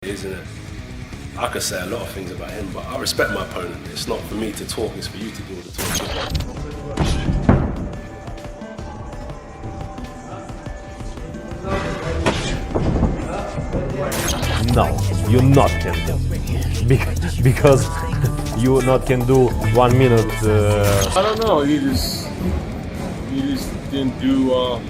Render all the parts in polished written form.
Isn't it? I could say a lot of things about him, but I respect my opponent. It's not for me to talk, it's for you to do all the talking. No, you not can do. Because you not can do 1 minute. I don't know. He just didn't do.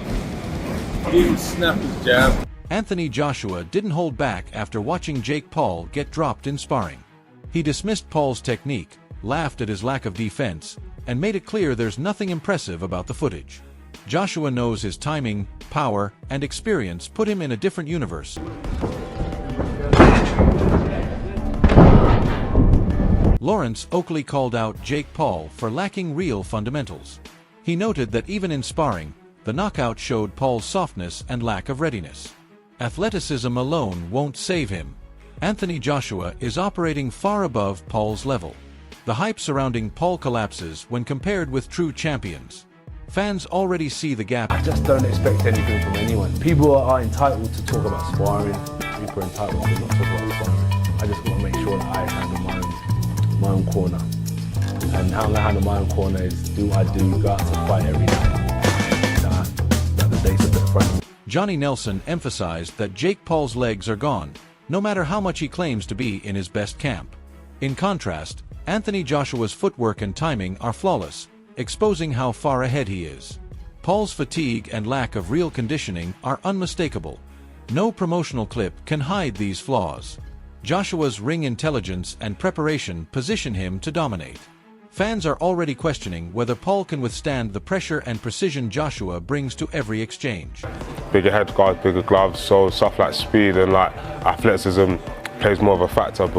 Didn't snap his jab. Anthony Joshua didn't hold back after watching Jake Paul get dropped in sparring. He dismissed Paul's technique, laughed at his lack of defense, and made it clear there's nothing impressive about the footage. Joshua knows his timing, power, and experience put him in a different universe. Lawrence Oakley called out Jake Paul for lacking real fundamentals. He noted that even in sparring, the knockout showed Paul's softness and lack of readiness. Athleticism alone won't save him. Anthony Joshua is operating far above Paul's level. The hype surrounding Paul collapses when compared with true champions. Fans already see the gap. I just don't expect anything from anyone. People are entitled to talk about sparring. People are entitled to not talk about sparring. I just want to make sure that I handle my own corner. And how I handle my own corner is go out to fight every night. That the days are in front of me. Johnny Nelson emphasized that Jake Paul's legs are gone, no matter how much he claims to be in his best camp. In contrast, Anthony Joshua's footwork and timing are flawless, exposing how far ahead he is. Paul's fatigue and lack of real conditioning are unmistakable. No promotional clip can hide these flaws. Joshua's ring intelligence and preparation position him to dominate. Fans are already questioning whether Paul can withstand the pressure and precision Joshua brings to every exchange. Bigger head guards, bigger gloves, so stuff like speed and like athleticism plays more of a factor.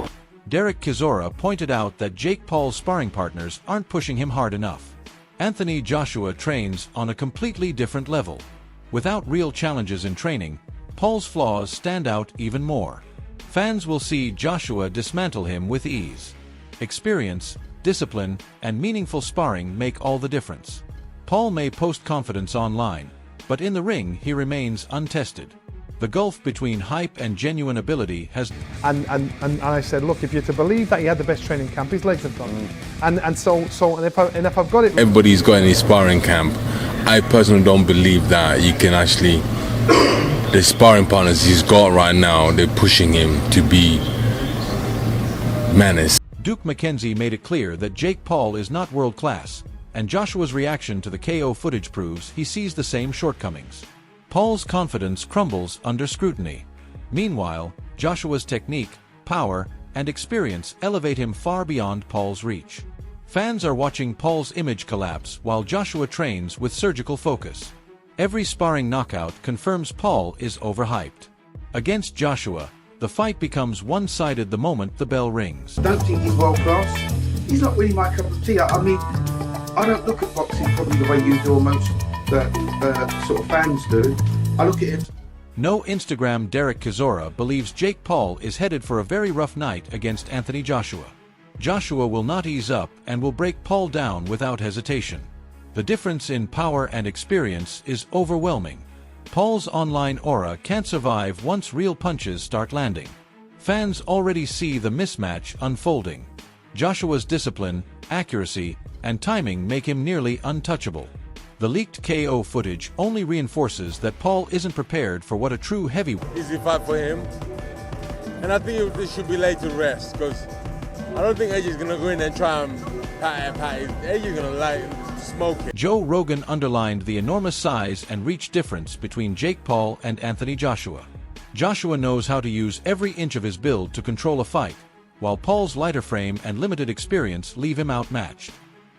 Derek Chisora pointed out that Jake Paul's sparring partners aren't pushing him hard enough. Anthony Joshua trains on a completely different level. Without real challenges in training, Paul's flaws stand out even more. Fans will see Joshua dismantle him with ease. Experience, discipline, and meaningful sparring make all the difference. Paul may post confidence online, but in the ring he remains untested. The gulf between hype and genuine ability has... And I said, look, if you're to believe that he had the best training camp, his legs have gone. And if I've got it... Everybody's got any sparring camp. I personally don't believe that you can actually... The sparring partners he's got right now, they're pushing him to be menace. Duke McKenzie made it clear that Jake Paul is not world-class, and Joshua's reaction to the KO footage proves he sees the same shortcomings. Paul's confidence crumbles under scrutiny. Meanwhile, Joshua's technique, power, and experience elevate him far beyond Paul's reach. Fans are watching Paul's image collapse while Joshua trains with surgical focus. Every sparring knockout confirms Paul is overhyped. Against Joshua, the fight becomes one-sided the moment the bell rings. I don't think he's world class. He's not really my cup of tea. I mean, I don't look at boxing probably the way you do, or most sort of fans do. I look at it. No Instagram Derek Chisora believes Jake Paul is headed for a very rough night against Anthony Joshua. Joshua will not ease up and will break Paul down without hesitation. The difference in power and experience is overwhelming. Paul's online aura can't survive once real punches start landing. Fans already see the mismatch unfolding. Joshua's discipline, accuracy, and timing make him nearly untouchable. The leaked KO footage only reinforces that Paul isn't prepared for what a true heavyweight. Easy fight for him. And I think this should be laid to rest, because I don't think AJ's going to go in and try and pat. AJ's going to smoke it. Joe Rogan underlined the enormous size and reach difference between Jake Paul and Anthony Joshua. Joshua knows how to use every inch of his build to control a fight, while Paul's lighter frame and limited experience leave him outmatched.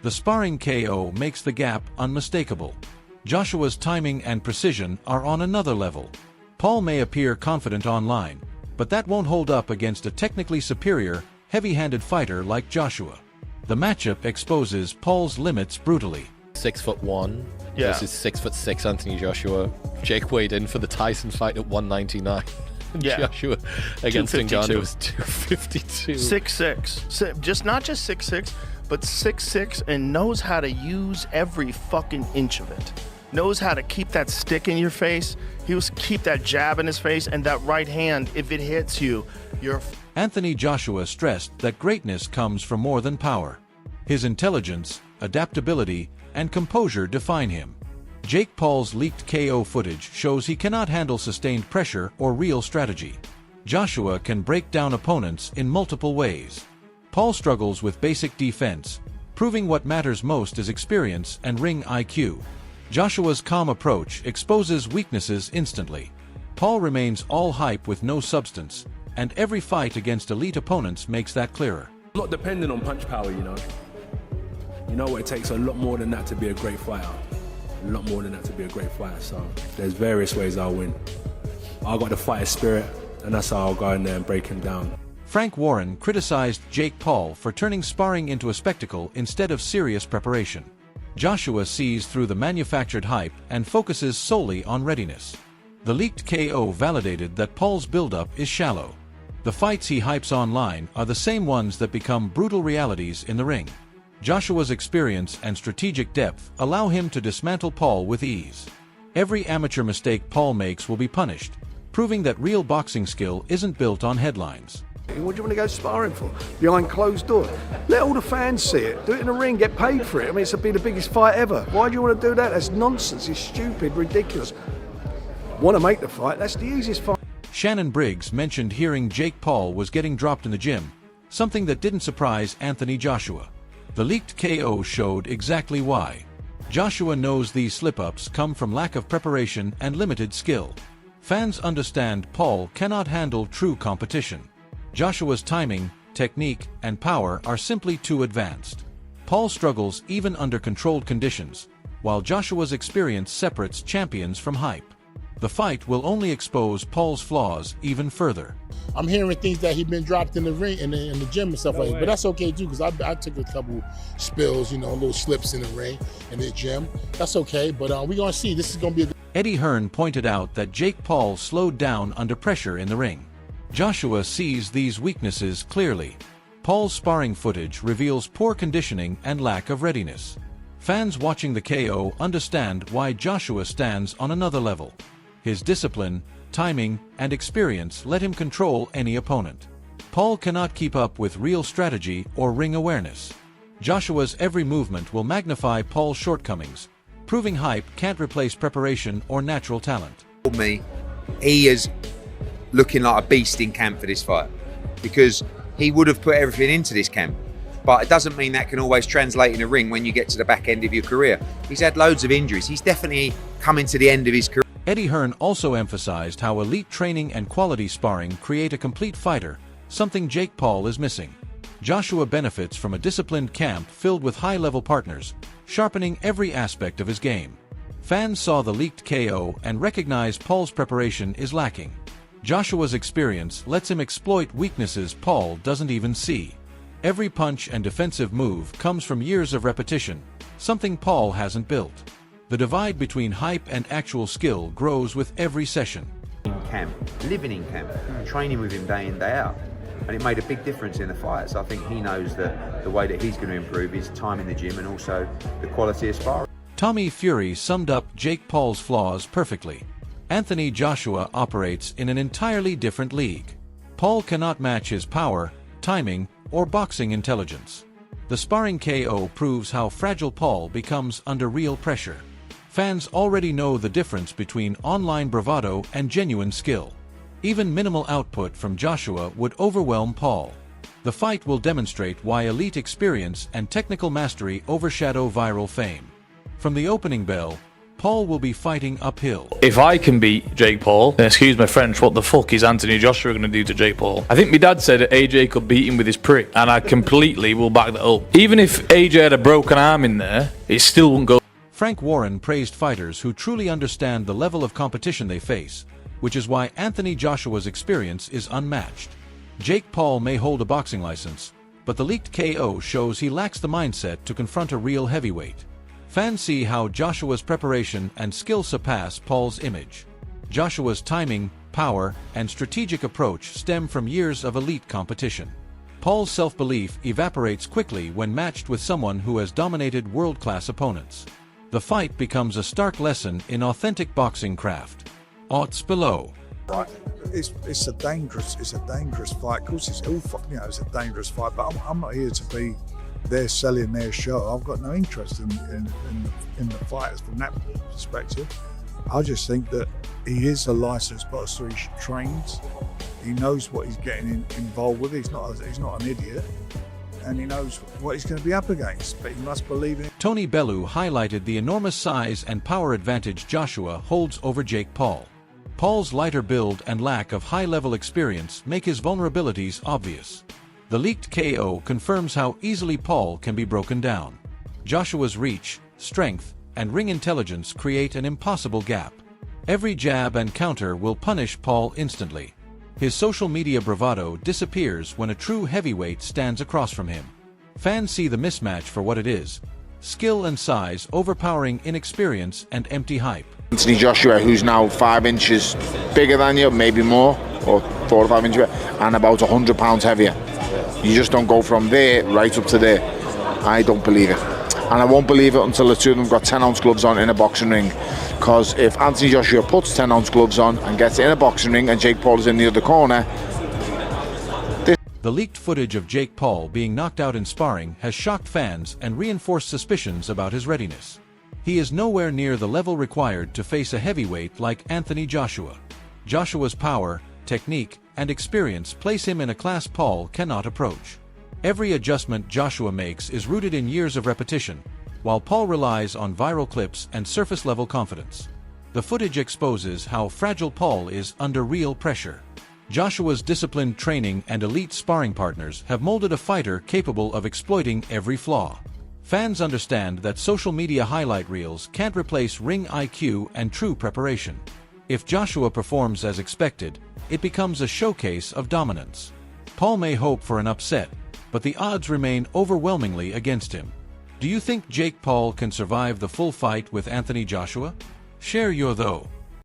The sparring KO makes the gap unmistakable. Joshua's timing and precision are on another level. Paul may appear confident online, but that won't hold up against a technically superior, heavy-handed fighter like Joshua. The matchup exposes Paul's limits brutally. 6'1" versus 6'6" Anthony Joshua. Jake weighed in for the Tyson fight at 199. Joshua against Ngannou was 252. 6'6", just not just 6'6", but 6'6", and knows how to use every fucking inch of it. knows how to keep that stick in your face. He was keep that jab in his face, and that right hand, if it hits you, you're... Anthony Joshua stressed that greatness comes from more than power. His intelligence, adaptability, and composure define him. Jake Paul's leaked KO footage shows he cannot handle sustained pressure or real strategy. Joshua can break down opponents in multiple ways. Paul struggles with basic defense, proving what matters most is experience and ring IQ. Joshua's calm approach exposes weaknesses instantly. Paul remains all hype with no substance, and every fight against elite opponents makes that clearer. Not dependent on punch power, you know. You know what, it takes a lot more than that to be a great fighter. A lot more than that to be a great fighter, so there's various ways I'll win. I've got the fighter spirit, and that's how I'll go in there and break him down. Frank Warren criticized Jake Paul for turning sparring into a spectacle instead of serious preparation. Joshua sees through the manufactured hype and focuses solely on readiness. The leaked KO validated that Paul's buildup is shallow. The fights he hypes online are the same ones that become brutal realities in the ring. Joshua's experience and strategic depth allow him to dismantle Paul with ease. Every amateur mistake Paul makes will be punished, proving that real boxing skill isn't built on headlines. What do you want to go sparring for? Behind closed doors. Let all the fans see it. Do it in the ring, get paid for it. I mean, it's be the biggest fight ever. Why do you want to do that? That's nonsense. It's stupid, ridiculous. Want to make the fight? That's the easiest fight. Shannon Briggs mentioned hearing Jake Paul was getting dropped in the gym, something that didn't surprise Anthony Joshua. The leaked KO showed exactly why. Joshua knows these slip-ups come from lack of preparation and limited skill. Fans understand Paul cannot handle true competition. Joshua's timing, technique, and power are simply too advanced. Paul struggles even under controlled conditions, while Joshua's experience separates champions from hype. The fight will only expose Paul's flaws even further. I'm hearing things that he's been dropped in the ring, in the gym and stuff like that, but that's okay too, because I took a couple spills, you know, little slips in the ring, in the gym. That's okay, but we're going to see. This is going to be a good... Eddie Hearn pointed out that Jake Paul slowed down under pressure in the ring. Joshua sees these weaknesses clearly. Paul's sparring footage reveals poor conditioning and lack of readiness. Fans watching the KO understand why Joshua stands on another level. His discipline, timing, and experience let him control any opponent. Paul cannot keep up with real strategy or ring awareness. Joshua's every movement will magnify Paul's shortcomings, proving hype can't replace preparation or natural talent. For me, he is looking like a beast in camp for this fight, because he would have put everything into this camp. But it doesn't mean that can always translate in a ring when you get to the back end of your career. He's had loads of injuries. He's definitely coming to the end of his career. Eddie Hearn also emphasized how elite training and quality sparring create a complete fighter, something Jake Paul is missing. Joshua benefits from a disciplined camp filled with high-level partners, sharpening every aspect of his game. Fans saw the leaked KO and recognized Paul's preparation is lacking. Joshua's experience lets him exploit weaknesses Paul doesn't even see. Every punch and defensive move comes from years of repetition, something Paul hasn't built. The divide between hype and actual skill grows with every session. In camp, living in camp, training with him day in, day out. And it made a big difference in the fights. I think he knows that the way that he's going to improve is time in the gym and also the quality of sparring. Tommy Fury summed up Jake Paul's flaws perfectly. Anthony Joshua operates in an entirely different league. Paul cannot match his power, timing, or boxing intelligence. The sparring KO proves how fragile Paul becomes under real pressure. Fans already know the difference between online bravado and genuine skill. Even minimal output from Joshua would overwhelm Paul. The fight will demonstrate why elite experience and technical mastery overshadow viral fame. From the opening bell, Paul will be fighting uphill. If I can beat Jake Paul, then excuse my French, what the fuck is Anthony Joshua going to do to Jake Paul? I think my dad said that AJ could beat him with his prick, and I completely will back that up. Even if AJ had a broken arm in there, it still wouldn't go. Frank Warren praised fighters who truly understand the level of competition they face, which is why Anthony Joshua's experience is unmatched. Jake Paul may hold a boxing license, but the leaked KO shows he lacks the mindset to confront a real heavyweight. Fans see how Joshua's preparation and skill surpass Paul's image. Joshua's timing, power, and strategic approach stem from years of elite competition. Paul's self-belief evaporates quickly when matched with someone who has dominated world-class opponents. The fight becomes a stark lesson in authentic boxing craft. Odds below. Right. It's a dangerous fight. Of course, it's a dangerous fight. But I'm not here to be there selling their show. I've got no interest in the fighters from that perspective. I just think that he is a licensed boxer. He trains. He knows what he's getting involved with. He's not an idiot, and he knows what he's going to be up against. But he must believe in it. Tony Bellew highlighted the enormous size and power advantage Joshua holds over Jake Paul. Paul's lighter build and lack of high-level experience make his vulnerabilities obvious. The leaked KO confirms how easily Paul can be broken down. Joshua's reach, strength, and ring intelligence create an impossible gap. Every jab and counter will punish Paul instantly. His social media bravado disappears when a true heavyweight stands across from him. Fans see the mismatch for what it is: skill and size overpowering inexperience and empty hype. Anthony Joshua, who's now 5 inches bigger than you, maybe more, or 4 or 5 inches, and about 100 pounds heavier. You just don't go from there right up to there. I don't believe it. And I won't believe it until the two of them got 10-ounce gloves on in a boxing ring. Because if Anthony Joshua puts 10-ounce gloves on and gets in a boxing ring and Jake Paul is in the other corner... The leaked footage of Jake Paul being knocked out in sparring has shocked fans and reinforced suspicions about his readiness. He is nowhere near the level required to face a heavyweight like Anthony Joshua. Joshua's power, technique, and experience place him in a class Paul cannot approach. Every adjustment Joshua makes is rooted in years of repetition, while Paul relies on viral clips and surface-level confidence. The footage exposes how fragile Paul is under real pressure. Joshua's disciplined training and elite sparring partners have molded a fighter capable of exploiting every flaw. Fans understand that social media highlight reels can't replace ring IQ and true preparation. If Joshua performs as expected, it becomes a showcase of dominance. Paul may hope for an upset, but the odds remain overwhelmingly against him. Do you think Jake Paul can survive the full fight with Anthony Joshua? Share your though.